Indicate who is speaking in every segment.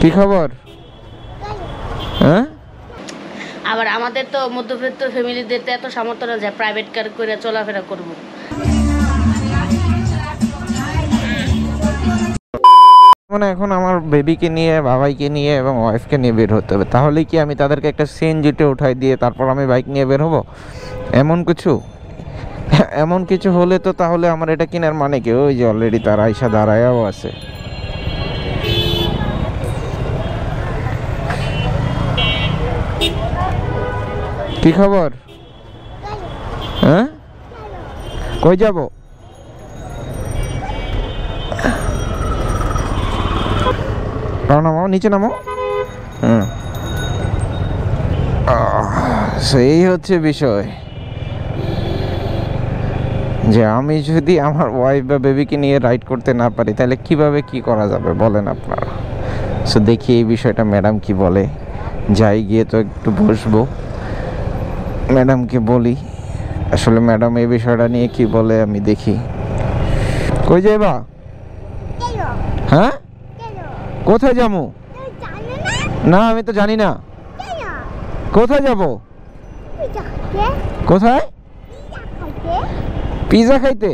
Speaker 1: কি খবর? হ্যাঁ,
Speaker 2: আবার আমাদের তো মধ্যবিত্ত ফ্যামিলিদের তো এত সামর্থ্য না যে প্রাইভেট কার করে চলাফেরা করব।
Speaker 1: মানে এখন আমার বেবিকে নিয়ে, বাবাইকে নিয়ে এবং ওয়াইফকে নিয়ে বের হতে হবে। তাহলে কি আমি তাদেরকে একটা সিএনজিতে উঠাই দিয়ে তারপর আমি বাইক নিয়ে বের হবো? এমন কিছু হলে তো তাহলে আমার এটা কেনার মানে কি? ওই যে অলরেডি তার আইসা দাঁড়ায়াও আছে। কি খবর? হ্যাঁ, কই যাব? নামো, নিচে নামো। হ্যাঁ, সেই হচ্ছে বিষয় যে আমি যদি আমার ওয়াইফ বা বেবিকে নিয়ে রাইড করতে না পারি তাহলে কিভাবে কি করা যাবে বলেন আপনারা। সো দেখি এই বিষয়টা ম্যাডাম কি বলে। যাই, গিয়ে তো একটু বসবো, ম্যাডামকে বলি আসলে ম্যাডাম এই বিষয়টা নিয়ে কি বলে আমি দেখি। কই যাইবা? হ্যাঁ, কোথায় যাবো? না, আমি তো জানি না। কোথায় যাব? কোথায়? পিজা খাইতে?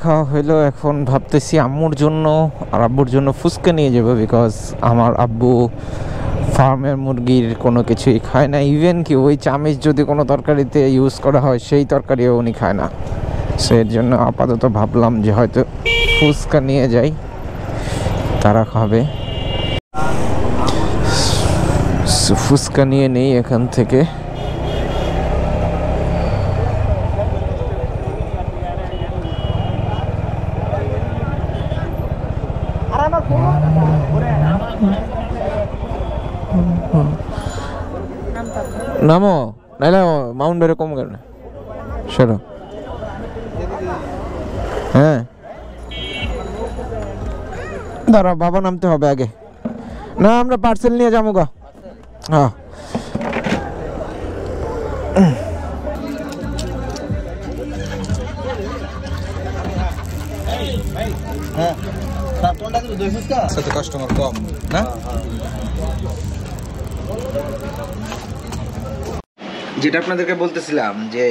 Speaker 1: খাওয়া হইলো, এখন ভাবতেছি আম্মুর জন্য আর আব্বুর জন্য ফুচকা নিয়ে যাবো। বিকজ আমার আব্বু ফার্মের মুরগির কোনো কিছুই খায় না। ইভেন কি ওই চামিচ যদি কোনো তরকারিতে ইউজ করা হয় সেই তরকারিও উনি খায় না। সো এর জন্য আপাতত ভাবলাম যে হয়তো ফুচকা নিয়ে যাই, তারা খাবে। ফুচকা নিয়ে নেই এখান থেকে। নামো, নাইলে মাউন্ট বেরো কম কেন সরো। হ্যাঁ, দাঁড়া, বাবা নামতে হবে আগে। না, আমরা পার্সেল নিয়ে যাবো গা। হ্যাঁ, কাস্টমার কম না। যেটা আপনাদেরকে বলতেছিলাম যে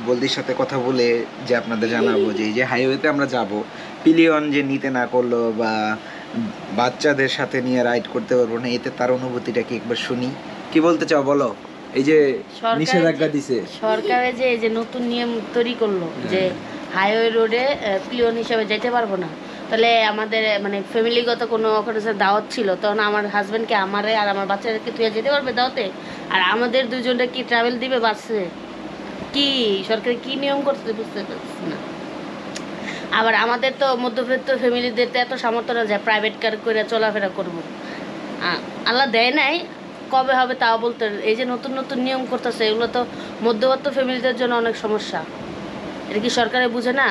Speaker 1: বলদির সাথে কথা বলে যে আপনাদের জানাবো যে এই যে হাইওয়েতে আমরা যাব, পিলিয়ন যে নিতে না করলো বা বাচ্চাদের সাথে নিয়ে রাইড করতে পারবো না, এতে তার অনুভূতিটা কি একবার শুনি। কি বলতে চাও বলো? এই যে নিষেধাজ্ঞা দিছে
Speaker 2: সরকারে, যে এই যে নতুন নিয়ম তৈরি করলো যে হাইওয়ে রোডে পিলিয়ন হিসেবে যেতে পারবো না, তাহলে আমাদের মানে ফ্যামিলিগত কোনো ওখানে দাওয়াত ছিল, তখন আমার হাজব্যান্ডকে আমারে আর আমার বাচ্চাদেরকে তুই যেতে পারবে দাওয়াতে, আর আমাদের দুজনটা কি ট্রাভেল দিবে বাসে? কি সরকার কি নিয়ম করতে বুঝতে পারছি না। আবার আমাদের তো মধ্যবিত্ত ফ্যামিলিদের তো এত সামর্থ্য না যে প্রাইভেট কার করে চলাফেরা করব। আল্লাহ দেয় নাই, কবে হবে তাও বলতে। এই যে নতুন নতুন নিয়ম করতেছে, এগুলো তো মধ্যবিত্ত ফ্যামিলিদের জন্য অনেক সমস্যা। এটা কি সরকারে বুঝে না?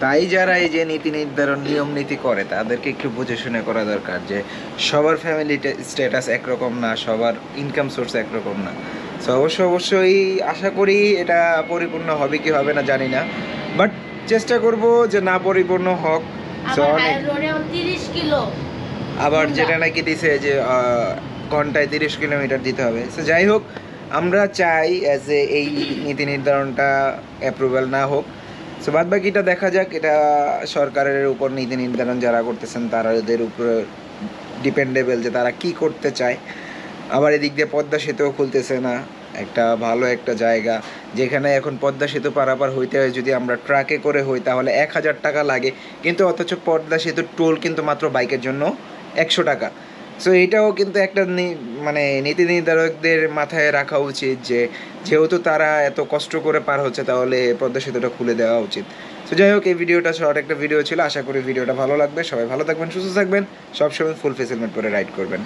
Speaker 1: তাই যারা এই যে নীতি নির্ধারণ নিয়ম নীতি করে তাদেরকে একটু বুঝে শুনে করা দরকার যে সবার ফ্যামিলি স্ট্যাটাস একরকম না, সবার ইনকাম সোর্স একরকম না। সো অবশ্যই আশা করি এটা পরিপূর্ণ হবে কি হবে না জানি না, বাট চেষ্টা করব যে না পরিপূর্ণ হোক। So,
Speaker 2: আবার
Speaker 1: অনেক-
Speaker 2: হায়ার রোডে 30 কিলো।
Speaker 1: আবার
Speaker 2: হুন্ডা।
Speaker 1: যেটা নাকি দিছে যে ঘন্টায় 30 কিলোমিটার দিতে হবে। সো যাই হোক, আমরা চাই অ্যাজ এ এই নীতি নির্ধারণটা অ্যাপ্রুভাল না হোক। সো বাদ বাকিটা দেখা যাক, এটা সরকারের উপর নীতি নির্ধারণ যারা করতেছেন তাদের উপরে ডিপেন্ডেবল যে তারা কি করতে চায়। আবার এদিক দিয়ে পদ্মা সেতুও খুলতেছে না, একটা ভালো একটা জায়গা যেখানে এখন পদ্মা সেতু পারাপার হইতে হয় যদি আমরা ট্রাকে করে হই তাহলে 1000 টাকা লাগে, কিন্তু অথচ পদ্মা সেতুর টোল কিন্তু মাত্র বাইকের জন্য 100 টাকা। সো এটাও কিন্তু একটা মানে নীতি নির্ধারকদের মাথায় রাখা উচিত যে যেহেতু তারা এত কষ্ট করে পার হচ্ছে তাহলে পদ্মা সেতুটা খুলে দেওয়া উচিত। সো যাই হোক, এই ভিডিওটা শর্ট একটা ভিডিও ছিল, আশা করি ভিডিওটা ভালো লাগবে। সবাই ভালো থাকবেন, সুস্থ থাকবেন, সবসময় ফুল ফেস হেলমেট পরে রাইড করবেন।